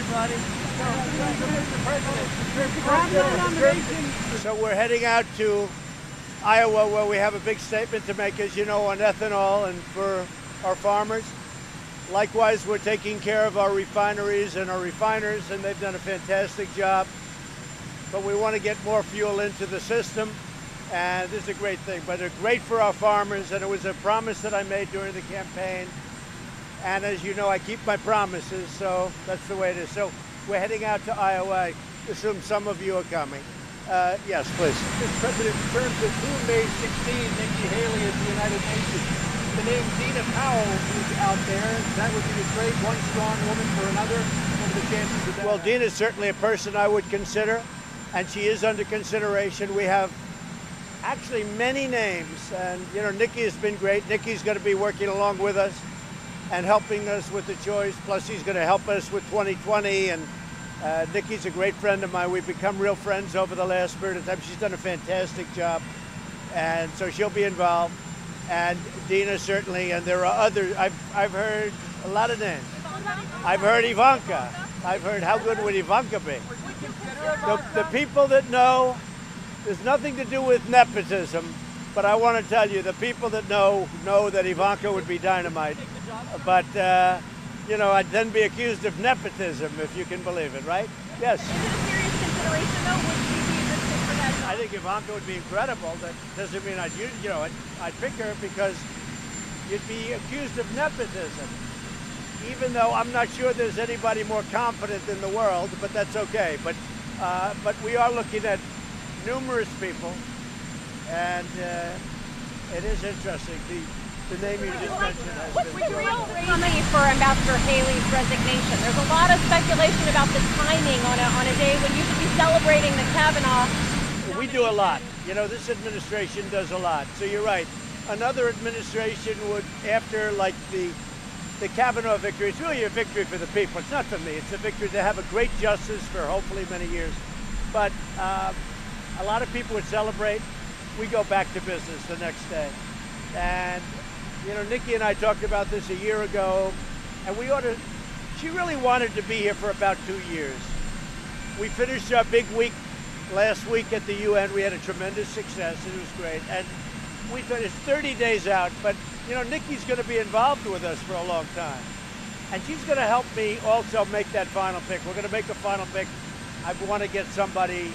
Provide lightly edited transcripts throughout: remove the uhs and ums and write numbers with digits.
everybody. So we're heading out to Iowa, where we have a big statement to make, as you know, on ethanol and for our farmers. Likewise, we're taking care of our refineries and our refiners, and they've done a fantastic job. But we want to get more fuel into the system, and this is a great thing. But it's great for our farmers, and it was a promise that I made during the campaign. And as you know, I keep my promises, so that's the way it is. So we're heading out to Iowa. I assume some of you are coming. Yes, please. Mr. President, in terms of who may succeed Nikki Haley as the United Nations, the name Dina Powell is out there. That would be a great one strong woman for another. What are the chances of that? Well, Dina's certainly a person I would consider, and she is under consideration. We have actually many names, and you know, Nikki has been great. Nikki's going to be working along with us and helping us with the choice. Plus, he's going to help us with 2020. And Nikki's a great friend of mine. We've become real friends over the last period of time. She's done a fantastic job, and so she'll be involved. And Dina certainly, and there are others. I've heard a lot of names. I've heard Ivanka. I've heard, how good would Ivanka be? The people that know, there's nothing to do with nepotism, but I want to tell you, the people that know that Ivanka would be dynamite. But, you know, I'd then be accused of nepotism, if you can believe it, right? Yes. Is it a serious consideration, though? Would she be a good fit for that job? I think Ivanka would be incredible. That doesn't mean I'd pick her, because you'd be accused of nepotism. Even though I'm not sure there's anybody more competent in the world, but that's okay. But we are looking at numerous people, and it is interesting. The name you just mentioned has What's been the real reason for Ambassador Haley's resignation? There's a lot of speculation about the timing on a day when you should be celebrating the Kavanaugh. We do a lot. You know, this administration does a lot. So you're right. Another administration would, after like the Kavanaugh victory, it's really a victory for the people. It's not for me. It's a victory to have a great justice for hopefully many years. But a lot of people would celebrate. We go back to business the next day. And, you know, Nikki and I talked about this a year ago, and she really wanted to be here for about 2 years. We finished our big week last week at the UN. We had a tremendous success. It was great. And we finished 30 days out, but you know, Nikki's going to be involved with us for a long time. And she's going to help me also make that final pick. We're going to make a final pick. I want to get somebody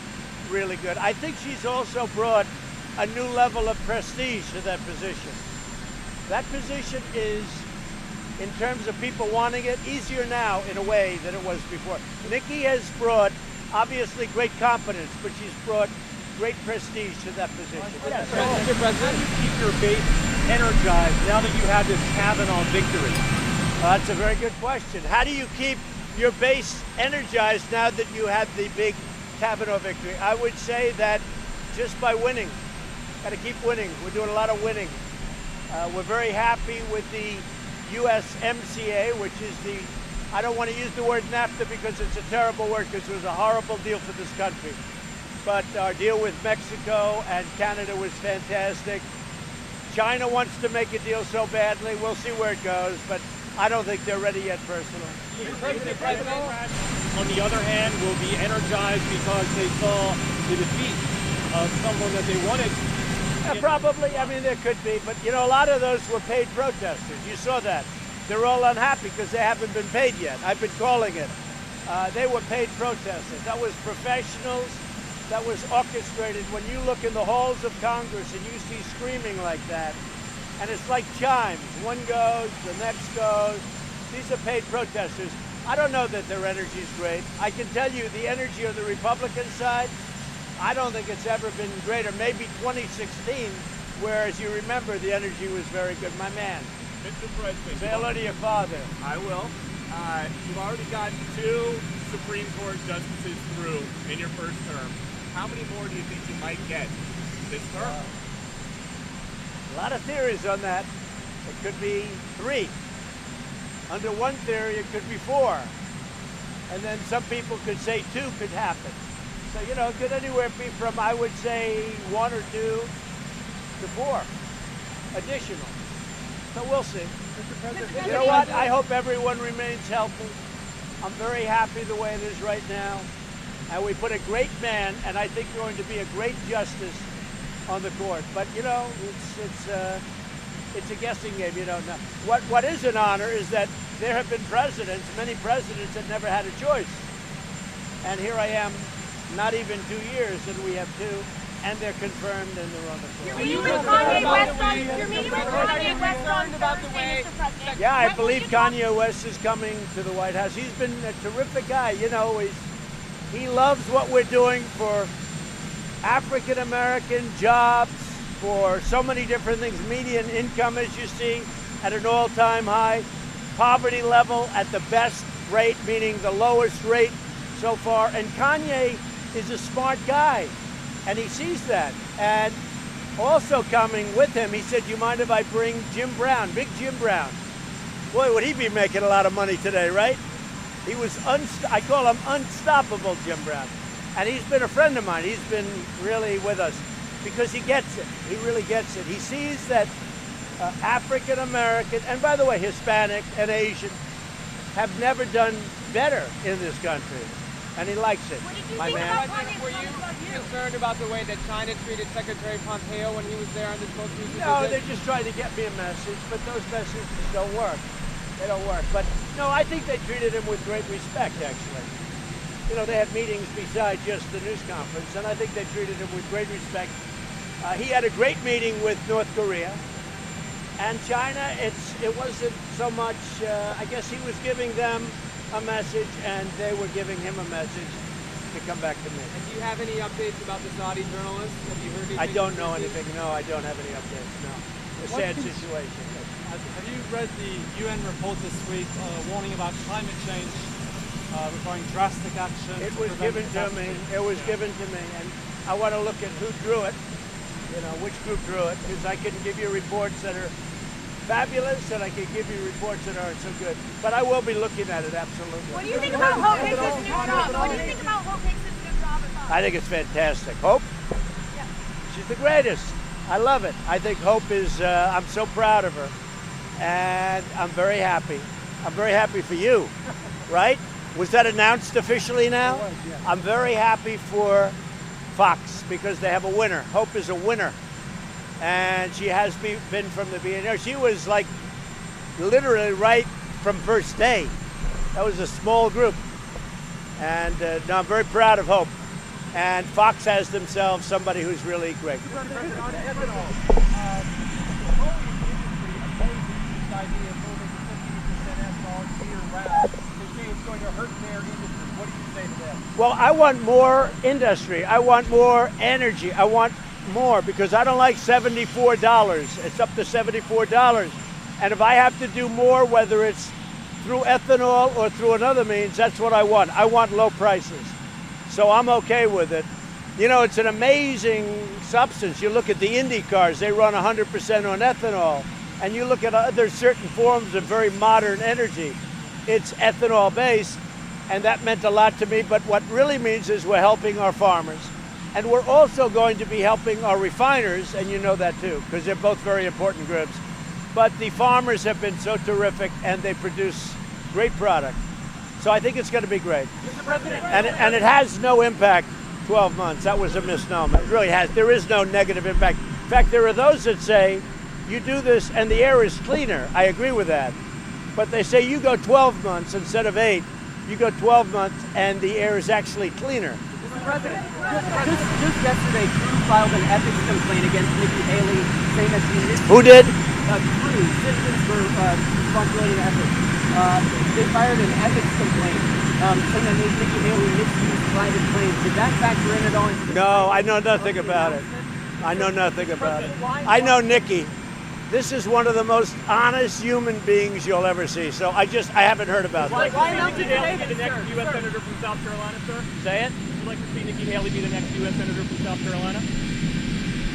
really good. I think she's also brought a new level of prestige to that position. That position is, in terms of people wanting it, easier now in a way than it was before. Nikki has brought, obviously, great competence, but she's brought great prestige to that position. Yes. Mr. President, how do you keep your base energized now that you have this Kavanaugh victory? That's a very good question. How do you keep your base energized now that you had the big Kavanaugh victory? I would say that just by winning. Got to keep winning. We're doing a lot of winning. We're very happy with the USMCA, which is I don't want to use the word NAFTA because it's a terrible word, because it was a horrible deal for this country. But our deal with Mexico and Canada was fantastic. China wants to make a deal so badly. We'll see where it goes, but I don't think they're ready yet personally. The President, on the other hand, will be energized because they saw the defeat of someone that they wanted. Yeah, probably. I mean, there could be. But, you know, a lot of those were paid protesters. You saw that. They're all unhappy because they haven't been paid yet. I've been calling it. They were paid protesters. That was professionals. That was orchestrated. When you look in the halls of Congress and you see screaming like that, and it's like chimes. One goes, the next goes. These are paid protesters. I don't know that their energy is great. I can tell you the energy of the Republican side, I don't think it's ever been greater. Maybe 2016, where, as you remember, the energy was very good. My man. Mr. President. Say hello to your father. I will. You've already gotten 2 Supreme Court justices through in your first term. How many more do you think you might get this term? A lot of theories on that. It could be 3. Under one theory, it could be 4. And then some people could say 2 could happen. So, you know, it could anywhere be from, I would say, 1 or 2 to 4 additional. So we'll see. Mr. President, You know what? I hope everyone remains healthy. I'm very happy the way it is right now. And we put a great man, and I think going to be a great justice on the court. But you know, it's a guessing game. You don't know. What is an honor is that there have been presidents, many presidents that never had a choice. And here I am, not even 2 years, and we have two, and they're confirmed and they're on the floor. You're meeting with Kanye West on Thursday, Mr. President. Yeah, I believe Kanye West is coming to the White House. He's been a terrific guy. You know, he loves what we're doing for African American jobs, for so many different things. Median income, as you see, at an all-time high. Poverty level at the best rate, meaning the lowest rate so far. And Kanye is a smart guy, and he sees that. And also coming with him, he said, "You mind if I bring Jim Brown, Big Jim Brown?" Boy, would he be making a lot of money today, right? He was, I call him unstoppable, Jim Brown. And he's been a friend of mine. He's been really with us because he gets it. He really gets it. He sees that African American, and by the way, Hispanic and Asian, have never done better in this country. And he likes it. What did you My think man. about Kanye's Were you comments about you? concerned about the way that China treated Secretary Pompeo when he was there on this most recent No, visit? they're just trying to get me a message, but those messages don't work. They don't work. But no, I think they treated him with great respect, actually. You know, they had meetings besides just the news conference, and I think they treated him with great respect. He had a great meeting with North Korea. And China, it wasn't so much, I guess he was giving them a message, and they were giving him a message to come back to me. And do you have any updates about the Saudi journalists? Have you heard anything? I don't know anything. No, I don't have any updates, no. A sad situation. Have you read the UN report this week warning about climate change, requiring drastic action? It was given to me. It was given to me, and I want to look at who drew it, you know, which group drew it, because I can give you reports that are fabulous, and I can give you reports that aren't so good. But I will be looking at it, absolutely. What do you think about Hope Hicks' new job? What do you think about Hope Hicks' new job at Fox? I think it's fantastic. Hope? Yeah. She's the greatest. I love it. I think Hope is, I'm so proud of her. And I'm very happy. I'm very happy for you, right? Was that announced officially now? It was, yeah. I'm very happy for Fox because they have a winner. Hope is a winner. And she has been from the beginning. She was like literally right from first day. That was a small group. And no, I'm very proud of Hope. And Fox has themselves somebody who's really great. On ethanol, the petroleum industry opposes this idea of moving to 15% ethanol year-round. They say it's going to hurt their industry. What do you say to that? Well, I want more industry. I want more energy. I want more because I don't like $74. It's up to $74. And if I have to do more, whether it's through ethanol or through another means, that's what I want. I want low prices. So I'm okay with it. You know, it's an amazing substance. You look at the Indy cars, they run 100% on ethanol. And you look at other certain forms of very modern energy, it's ethanol based. And that meant a lot to me. But what really means is we're helping our farmers. And we're also going to be helping our refiners, and you know that too, because they're both very important groups. But the farmers have been so terrific, and they produce great product. So I think it's going to be great. Mr. President, And it has no impact, 12 months. That was a misnomer. It really has. There is no negative impact. In fact, there are those that say, you do this and the air is cleaner. I agree with that. But they say you go 12 months instead of 8. You go 12 months and the air is actually cleaner. Mr. President, just yesterday, Crew filed an ethics complaint against Nikki Haley, saying that she missed Who did? Crew, Citizens for Responsibility and Ethics. They fired an ethics complaint saying that Nikki Haley misused private planes. Did that factor in at all? No, I know nothing about it. I know nothing about it. I know Nikki. This is one of the most honest human beings you'll ever see. So I haven't heard about that. Why not Nikki Haley be the next U.S. Senator from South Carolina, sir? Say it? Would you like to see Nikki Haley be the next U.S. Senator from South Carolina?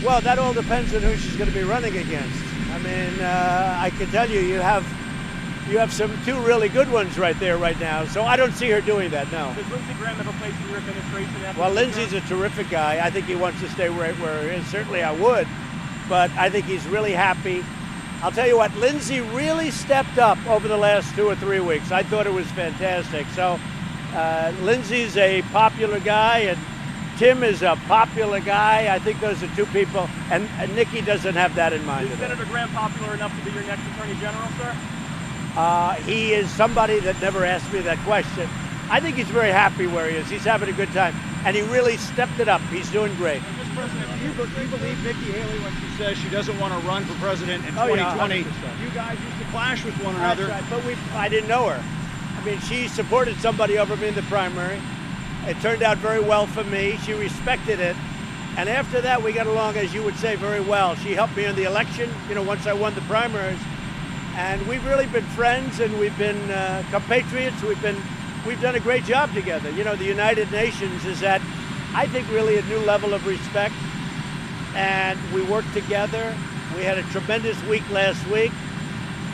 Well, that all depends on who she's going to be running against. I mean, I can tell you, you have two really good ones right there right now. So I don't see her doing that, no. Does Lindsey Graham have a place in your administration? After Well, this Lindsey's term? a terrific guy. I think he wants to stay right where he is. Certainly I would. But I think he's really happy I'll tell you what, Lindsey really stepped up over the last 2 or 3 weeks. I thought it was fantastic. So Lindsey's a popular guy, and Tim is a popular guy. I think those are two people, and Nikki doesn't have that in mind. Is Senator Graham popular enough to be your next Attorney General, sir? He is somebody that never asked me that question. I think he's very happy where he is. He's having a good time, and he really stepped it up. He's doing great. Mr. President, do you believe Nikki Haley when she says she doesn't want to run for president in Oh, yeah, 2020? 100%. You guys used to clash with one That's another. right, but I didn't know her. I mean, she supported somebody over me in the primary. It turned out very well for me. She respected it. And after that, we got along, as you would say, very well. She helped me in the election, once I won the primaries. And we've really been friends, and we've been compatriots. We've done a great job together. The United Nations is at, I think, really a new level of respect. And we work together. We had a tremendous week last week.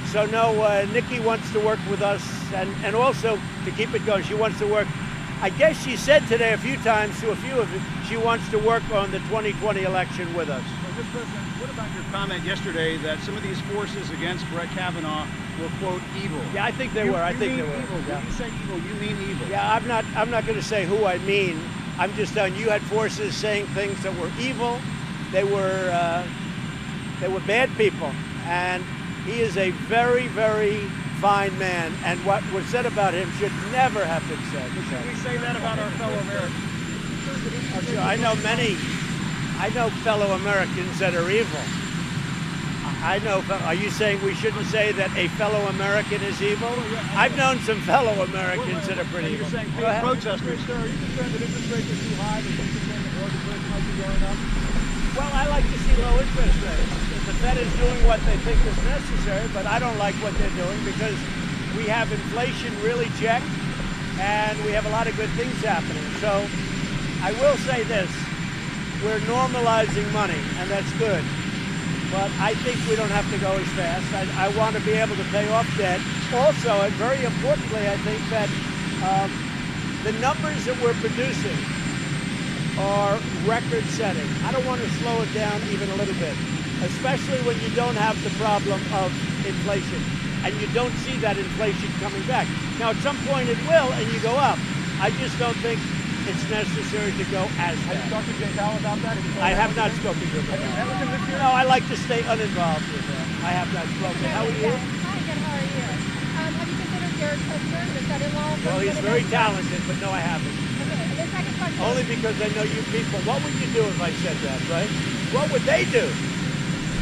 So no, Nikki wants to work with us, and also to keep it going, she wants to work. I guess she said today a few times to a few of you, she wants to work on the 2020 election with us. Mr. President, what about your comment yesterday that some of these forces against Brett Kavanaugh were, quote, evil? Yeah, I think they were. I think they were. Evil. Yeah. When you say evil, you mean evil. Yeah, I'm not going to say who I mean. I'm just telling you had forces saying things that were evil. They were bad people, and he is a very, very fine man. And what was said about him should never have been said. Should we say that about our fellow Americans? I know fellow Americans that are evil. Are you saying we shouldn't say that a fellow American is evil? I've known some fellow Americans that are pretty evil. You're saying Go ahead. protesters. Sir, are you concerned that interest rates are too high? That you concerned that mortgage rates might be going up? Well, I like to see low interest rates. The Fed is doing what they think is necessary, but I don't like what they're doing because we have inflation really checked, and we have a lot of good things happening. So I will say this. We're normalizing money, and that's good. But I think we don't have to go as fast. I want to be able to pay off debt. Also, and very importantly, I think that the numbers that we're producing are record-setting. I don't want to slow it down even a little bit, especially when you don't have the problem of inflation, and you don't see that inflation coming back. Now, at some point it will, and you go up. I just don't think it's necessary to go as Have you fast. talked to Jay Powell about that? I have not spoken to him about that. No, I like to stay uninvolved with that. I have not spoken. How are you? Hi, good. How are you? Have you considered Jared Kushner, the son-in-law? Well, he's very talented, but no, I haven't. Okay, the second question. Only because I know you people. What would you do if I said that, right? What would they do?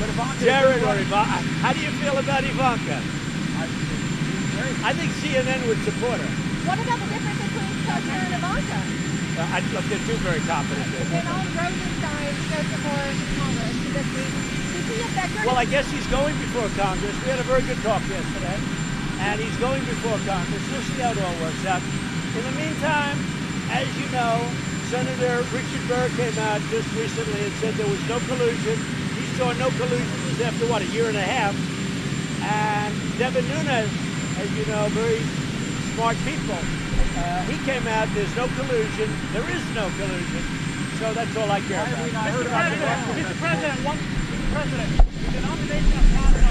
But Ivanka, Jared or Ivanka? How do you feel about Ivanka? I think CNN would support her. What about the difference between Kushner and Ivanka? Look, they're two very competent people. Donald Rosenstein showed before Congress this week. Does he affect her? Well, I guess he's going before Congress. We had a very good talk yesterday, and he's going before Congress. We'll see how it all works out. In the meantime, as you know, Senator Richard Burr came out just recently and said there was no collusion. He saw no collusion after, what, a year and a half. And Devin Nunes, as you know, very smart people, he came out, there's no collusion. There is no collusion. So that's all I care about. Mr. President, the nomination of Kavanaugh